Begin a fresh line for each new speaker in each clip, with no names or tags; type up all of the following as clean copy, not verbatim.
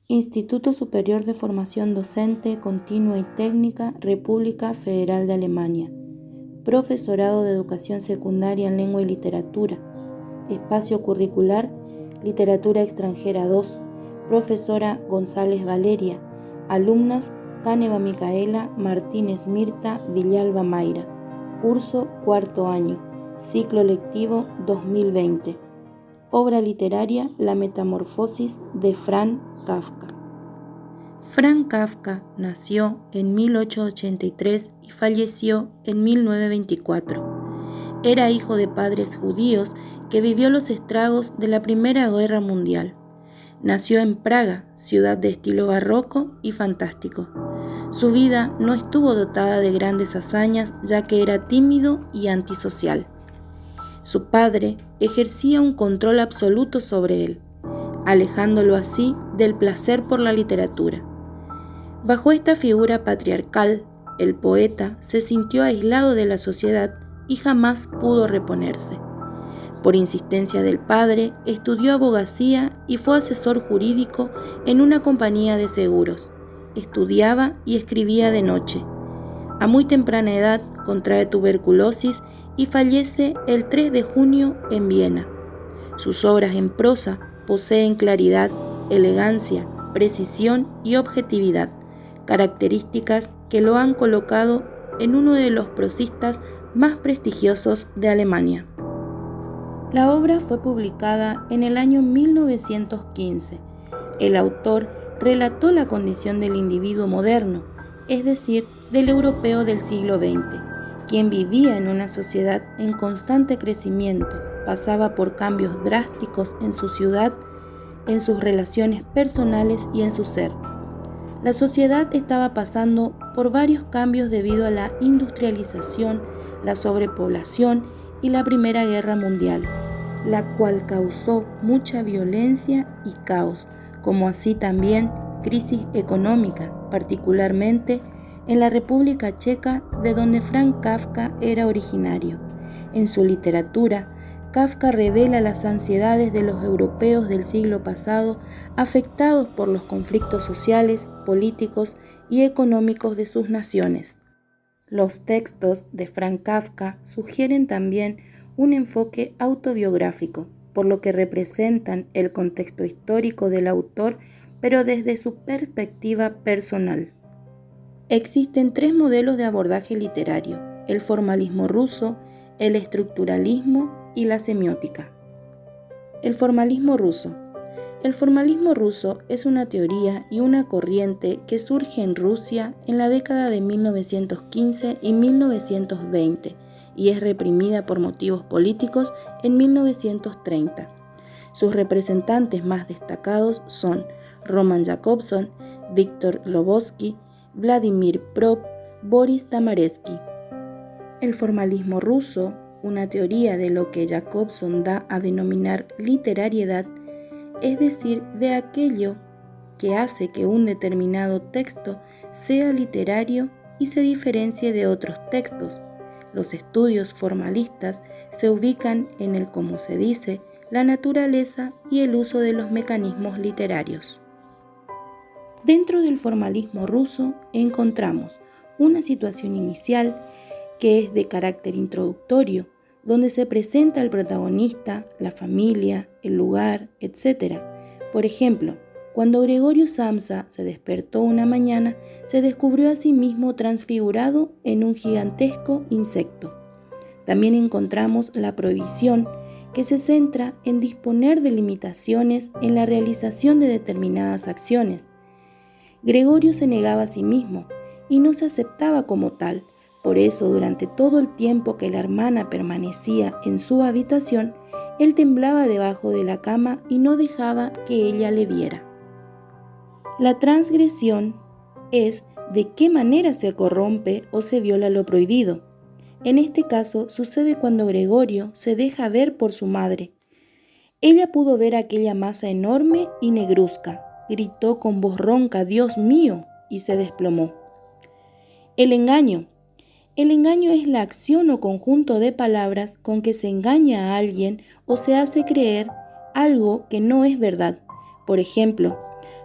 Instituto Superior de Formación Docente Continua y Técnica, República Federal de Alemania. Profesorado de Educación Secundaria en Lengua y Literatura. Espacio curricular, Literatura Extranjera 2. Profesora González Valeria. Alumnas Cáneva Micaela, Martínez Mirta, Villalba Mayra. Curso cuarto año. Ciclo lectivo 2020. Obra literaria La Metamorfosis de Franz Kafka. Franz Kafka nació en 1883 y falleció en 1924. Era hijo de padres judíos que vivió los estragos de la Primera Guerra Mundial. Nació en Praga, ciudad de estilo barroco y fantástico. Su vida no estuvo dotada de grandes hazañas, ya que era tímido y antisocial. Su padre ejercía un control absoluto sobre él, alejándolo así del placer por la literatura. Bajo esta figura patriarcal, el poeta se sintió aislado de la sociedad y jamás pudo reponerse. Por insistencia del padre, estudió abogacía y fue asesor jurídico en una compañía de seguros. Estudiaba y escribía de noche. A muy temprana edad contrae tuberculosis y fallece el 3 de junio en Viena. Sus obras en prosa poseen claridad, elegancia, precisión y objetividad, características que lo han colocado en uno de los prosistas más prestigiosos de Alemania. La obra fue publicada en el año 1915. El autor relató la condición del individuo moderno, es decir, del europeo del siglo XX, quien vivía en una sociedad en constante crecimiento, pasaba por cambios drásticos en su ciudad, en sus relaciones personales y en su ser. La sociedad estaba pasando por varios cambios debido a la industrialización, la sobrepoblación y la Primera Guerra Mundial, la cual causó mucha violencia y caos, como así también crisis económica, particularmente en la República Checa, de donde Franz Kafka era originario. En su literatura, Kafka revela las ansiedades de los europeos del siglo pasado afectados por los conflictos sociales, políticos y económicos de sus naciones. Los textos de Franz Kafka sugieren también un enfoque autobiográfico, por lo que representan el contexto histórico del autor, pero desde su perspectiva personal. Existen tres modelos de abordaje literario: el formalismo ruso, el estructuralismo y la semiótica. El formalismo ruso. El formalismo ruso es una teoría y una corriente que surge en Rusia en la década de 1915 y 1920 y es reprimida por motivos políticos en 1930. Sus representantes más destacados son Roman Jakobson, Viktor Lobotsky, Vladimir Prop, Boris Tamarsky. El formalismo ruso, una teoría de lo que Jakobson da a denominar literariedad, es decir, de aquello que hace que un determinado texto sea literario y se diferencie de otros textos. Los estudios formalistas se ubican en el, como se dice, la naturaleza y el uso de los mecanismos literarios. Dentro del formalismo ruso encontramos una situación inicial que es de carácter introductorio, donde se presenta el protagonista, la familia, el lugar, etc. Por ejemplo, cuando Gregorio Samsa se despertó una mañana, se descubrió a sí mismo transfigurado en un gigantesco insecto. También encontramos la prohibición, que se centra en disponer de limitaciones en la realización de determinadas acciones. Gregorio se negaba a sí mismo y no se aceptaba como tal. Por eso, durante todo el tiempo que la hermana permanecía en su habitación, él temblaba debajo de la cama y no dejaba que ella le viera. La transgresión es de qué manera se corrompe o se viola lo prohibido. En este caso, sucede cuando Gregorio se deja ver por su madre. Ella pudo ver aquella masa enorme y negruzca. Gritó con voz ronca: «¡Dios mío!» y se desplomó. El engaño. El engaño es la acción o conjunto de palabras con que se engaña a alguien o se hace creer algo que no es verdad. Por ejemplo,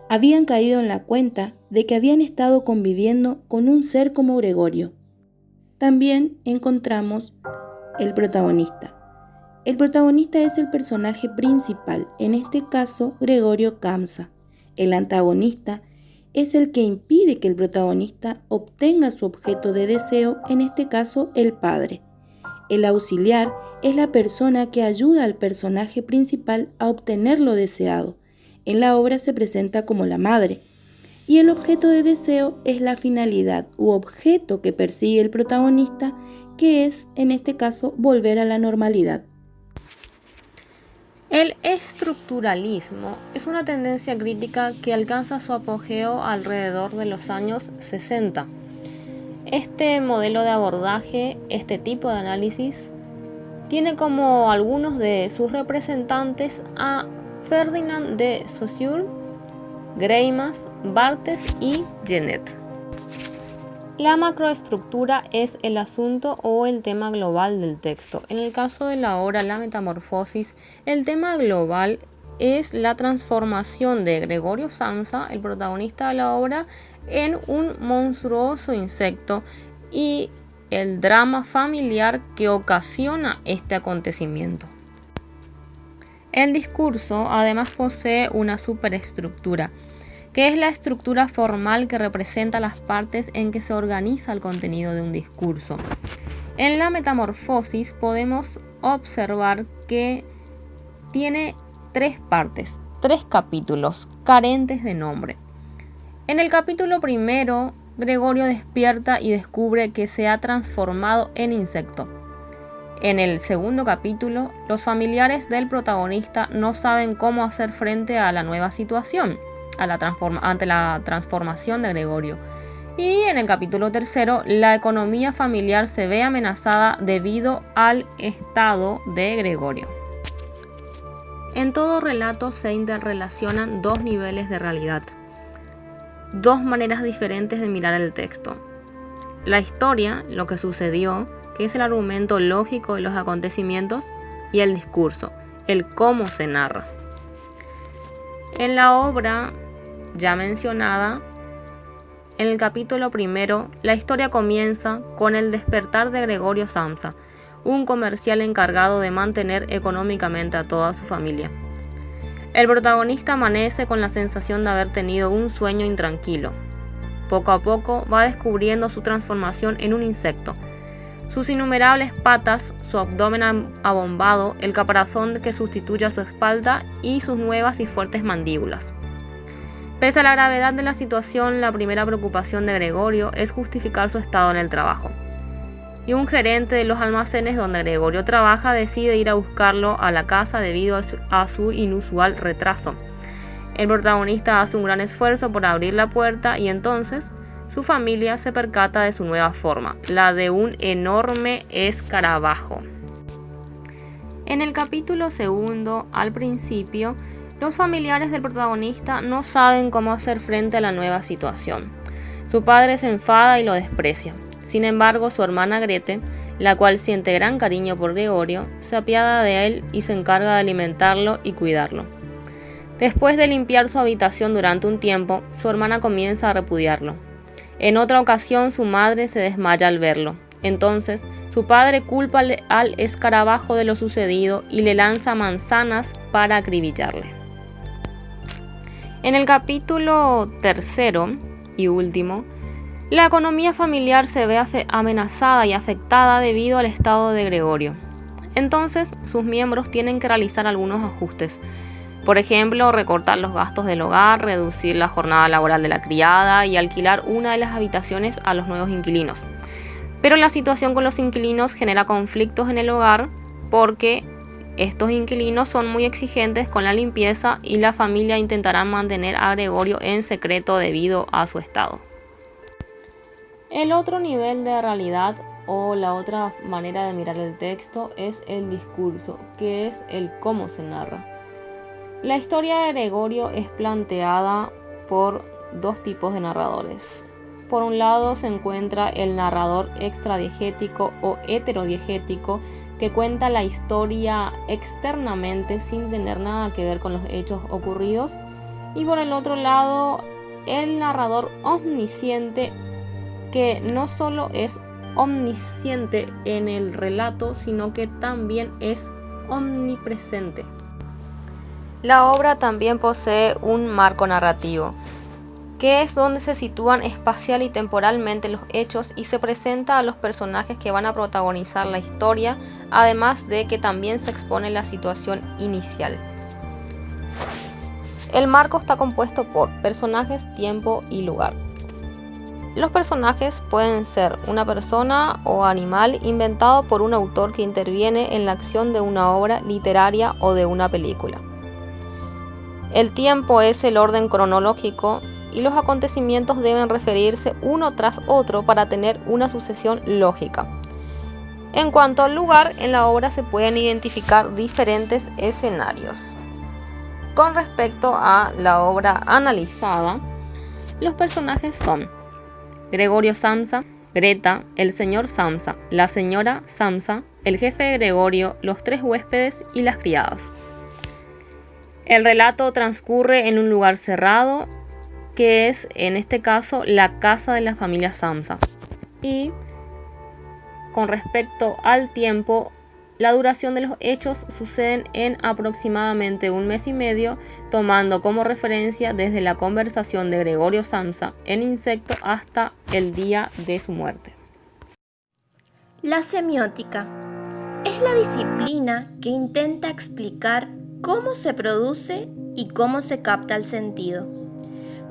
habían caído en la cuenta de que habían estado conviviendo con un ser como Gregorio. También encontramos el protagonista. El protagonista es el personaje principal, en este caso Gregorio Kamsa. El antagonista es el que impide que el protagonista obtenga su objeto de deseo, en este caso el padre. El auxiliar es la persona que ayuda al personaje principal a obtener lo deseado. En la obra se presenta como la madre. Y el objeto de deseo es la finalidad u objeto que persigue el protagonista, que es, en este caso, volver a la normalidad.
El estructuralismo es una tendencia crítica que alcanza su apogeo alrededor de los años 60. Este modelo de abordaje, este tipo de análisis, tiene como algunos de sus representantes a Ferdinand de Saussure, Greimas, Barthes y Genet. La macroestructura es el asunto o el tema global del texto. En el caso de la obra La Metamorfosis, el tema global es la transformación de Gregorio Samsa, el protagonista de la obra, en un monstruoso insecto y el drama familiar que ocasiona este acontecimiento. El discurso además posee una superestructura, que es la estructura formal que representa las partes en que se organiza el contenido de un discurso. En La Metamorfosis podemos observar que tiene 3 partes, 3 capítulos, carentes de nombre. En el capítulo primero, Gregorio despierta y descubre que se ha transformado en insecto. En el segundo capítulo, los familiares del protagonista no saben cómo hacer frente a la nueva situación, ante la transformación de Gregorio. Y en el capítulo tercero, la economía familiar se ve amenazada debido al estado de Gregorio. En todo relato se interrelacionan 2 niveles de realidad, 2 maneras diferentes de mirar el texto. La historia, lo que sucedió, que es el argumento lógico de los acontecimientos, y el discurso, el cómo se narra. En la obra ya mencionada, en el capítulo primero, la historia comienza con el despertar de Gregorio Samsa, un comercial encargado de mantener económicamente a toda su familia. El protagonista amanece con la sensación de haber tenido un sueño intranquilo. Poco a poco va descubriendo su transformación en un insecto. Sus innumerables patas, su abdomen abombado, el caparazón que sustituye a su espalda y sus nuevas y fuertes mandíbulas. Pese a la gravedad de la situación, la primera preocupación de Gregorio es justificar su estado en el trabajo. Y un gerente de los almacenes donde Gregorio trabaja decide ir a buscarlo a la casa debido a su inusual retraso. El protagonista hace un gran esfuerzo por abrir la puerta y entonces su familia se percata de su nueva forma, la de un enorme escarabajo. En el capítulo segundo, al principio, los familiares del protagonista no saben cómo hacer frente a la nueva situación. Su padre se enfada y lo desprecia. Sin embargo, su hermana Grete, la cual siente gran cariño por Gregorio, se apiada de él y se encarga de alimentarlo y cuidarlo. Después de limpiar su habitación durante un tiempo, su hermana comienza a repudiarlo. En otra ocasión, su madre se desmaya al verlo. Entonces, su padre culpa al escarabajo de lo sucedido y le lanza manzanas para acribillarle. En el capítulo tercero y último, la economía familiar se ve amenazada y afectada debido al estado de Gregorio. Entonces, sus miembros tienen que realizar algunos ajustes. Por ejemplo, recortar los gastos del hogar, reducir la jornada laboral de la criada y alquilar una de las habitaciones a los nuevos inquilinos. Pero la situación con los inquilinos genera conflictos en el hogar porque estos inquilinos son muy exigentes con la limpieza y la familia intentará mantener a Gregorio en secreto debido a su estado. El otro nivel de realidad o la otra manera de mirar el texto es el discurso, que es el cómo se narra. La historia de Gregorio es planteada por 2 tipos de narradores. Por un lado se encuentra el narrador extradiegético o heterodiegético, que cuenta la historia externamente sin tener nada que ver con los hechos ocurridos. y por el otro lado el narrador omnisciente, que no solo es omnisciente en el relato, sino que también es omnipresente. La obra también posee un marco narrativo, que es donde se sitúan espacial y temporalmente los hechos y se presenta a los personajes que van a protagonizar la historia, además de que también se expone la situación inicial. El marco está compuesto por personajes, tiempo y lugar. Los personajes pueden ser una persona o animal inventado por un autor que interviene en la acción de una obra literaria o de una película. El tiempo es el orden cronológico y los acontecimientos deben referirse uno tras otro para tener una sucesión lógica. En cuanto al lugar, en la obra se pueden identificar diferentes escenarios. Con respecto a la obra analizada, los personajes son Gregorio Samsa, Greta, el señor Samsa, la señora Samsa, el jefe de Gregorio, los 3 huéspedes y las criadas. El relato transcurre en un lugar cerrado, que es en este caso la casa de la familia Samsa. Y con respecto al tiempo, la duración de los hechos suceden en aproximadamente 1 mes y medio, tomando como referencia desde la conversación de Gregorio Samsa en Insecto hasta el día de su muerte.
La semiótica es la disciplina que intenta explicar cómo se produce y cómo se capta el sentido.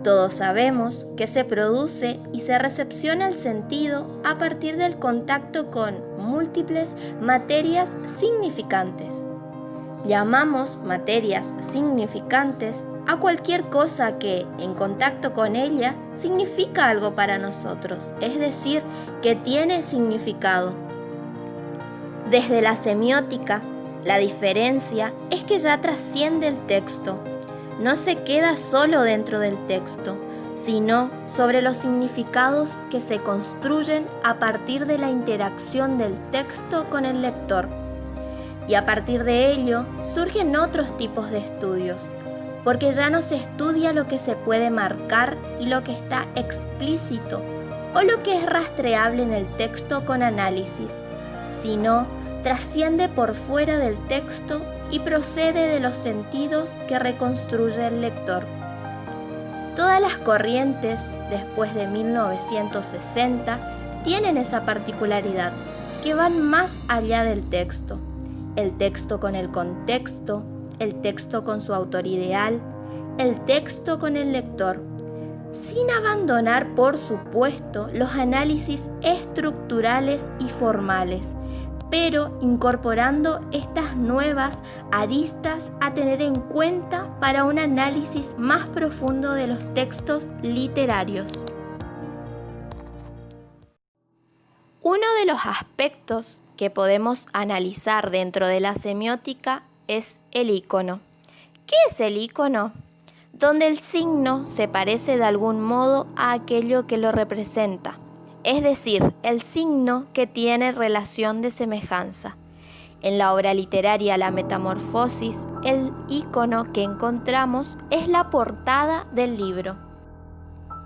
Todos sabemos que se produce y se recepciona el sentido a partir del contacto con múltiples materias significantes. Llamamos materias significantes a cualquier cosa que, en contacto con ella, significa algo para nosotros, es decir, que tiene significado. Desde la semiótica, la diferencia es que ya trasciende el texto. No se queda solo dentro del texto, sino sobre los significados que se construyen a partir de la interacción del texto con el lector. Y a partir de ello surgen otros tipos de estudios, porque ya no se estudia lo que se puede marcar y lo que está explícito, o lo que es rastreable en el texto con análisis, sino trasciende por fuera del texto y procede de los sentidos que reconstruye el lector. Todas las corrientes después de 1960 tienen esa particularidad, que van más allá del texto. El texto con el contexto, el texto con su autor ideal, el texto con el lector, sin abandonar, por supuesto, los análisis estructurales y formales, pero incorporando estas nuevas aristas a tener en cuenta para un análisis más profundo de los textos literarios. Uno de los aspectos que podemos analizar dentro de la semiótica es el icono. ¿Qué es el icono? Donde el signo se parece de algún modo a aquello que lo representa. Es decir, el signo que tiene relación de semejanza. En la obra literaria La Metamorfosis, el icono que encontramos es la portada del libro.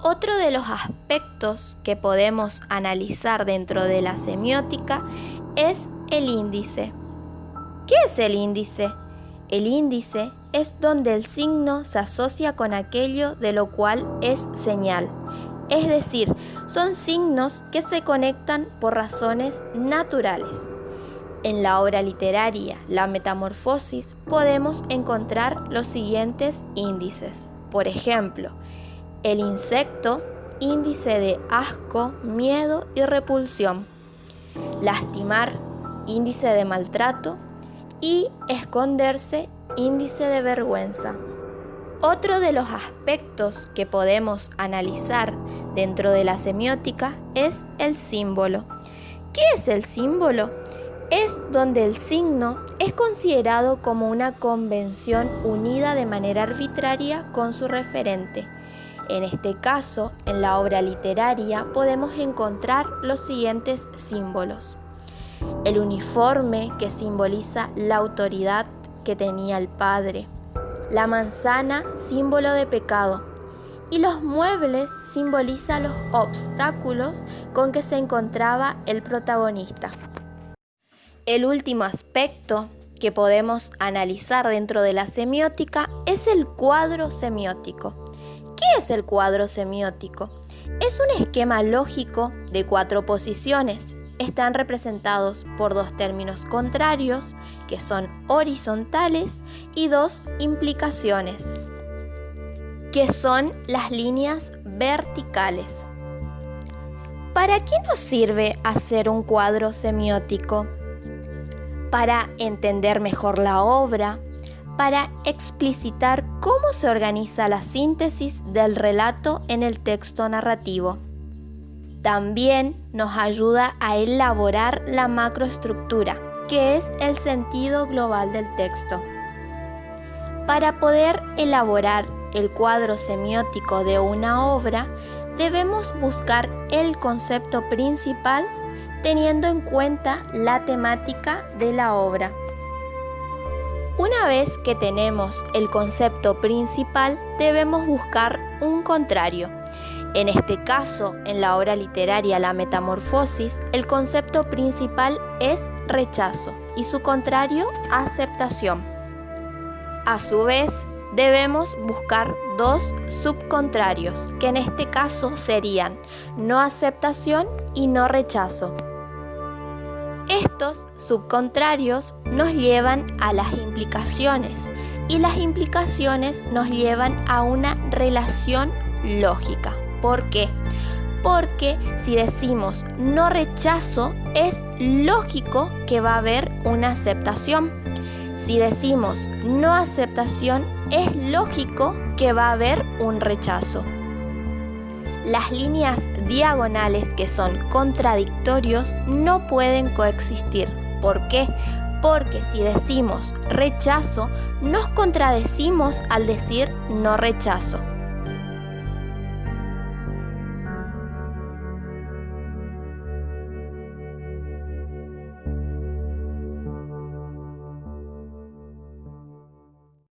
Otro de los aspectos que podemos analizar dentro de la semiótica es el índice. ¿Qué es el índice? El índice es donde el signo se asocia con aquello de lo cual es señal. Es decir, son signos que se conectan por razones naturales. En la obra literaria La Metamorfosis podemos encontrar los siguientes índices. Por ejemplo, el insecto, índice de asco, miedo y repulsión. Lastimar, índice de maltrato. Y esconderse, índice de vergüenza. Otro de los aspectos que podemos analizar dentro de la semiótica es el símbolo. ¿Qué es el símbolo? Es donde el signo es considerado como una convención unida de manera arbitraria con su referente. En este caso, en la obra literaria podemos encontrar los siguientes símbolos. El uniforme, que simboliza la autoridad que tenía el padre. la manzana, símbolo de pecado, y los muebles simbolizan los obstáculos con que se encontraba el protagonista. El último aspecto que podemos analizar dentro de la semiótica es el cuadro semiótico. ¿Qué es el cuadro semiótico? Es un esquema lógico de 4 posiciones. Están representados por 2 términos contrarios, que son horizontales, y 2 implicaciones, que son las líneas verticales. ¿Para qué nos sirve hacer un cuadro semiótico? Para entender mejor la obra, para explicitar cómo se organiza la síntesis del relato en el texto narrativo. También nos ayuda a elaborar la macroestructura, que es el sentido global del texto. Para poder elaborar el cuadro semiótico de una obra, debemos buscar el concepto principal teniendo en cuenta la temática de la obra. Una vez que tenemos el concepto principal, debemos buscar un contrario. En este caso, en la obra literaria La Metamorfosis, el concepto principal es rechazo y su contrario, aceptación. A su vez, debemos buscar 2 subcontrarios, que en este caso serían no aceptación y no rechazo. Estos subcontrarios nos llevan a las implicaciones y las implicaciones nos llevan a una relación lógica. ¿Por qué? Porque si decimos no rechazo, es lógico que va a haber una aceptación. Si decimos no aceptación, es lógico que va a haber un rechazo. Las líneas diagonales que son contradictorios no pueden coexistir. ¿Por qué? Porque si decimos rechazo, nos contradecimos al decir no rechazo.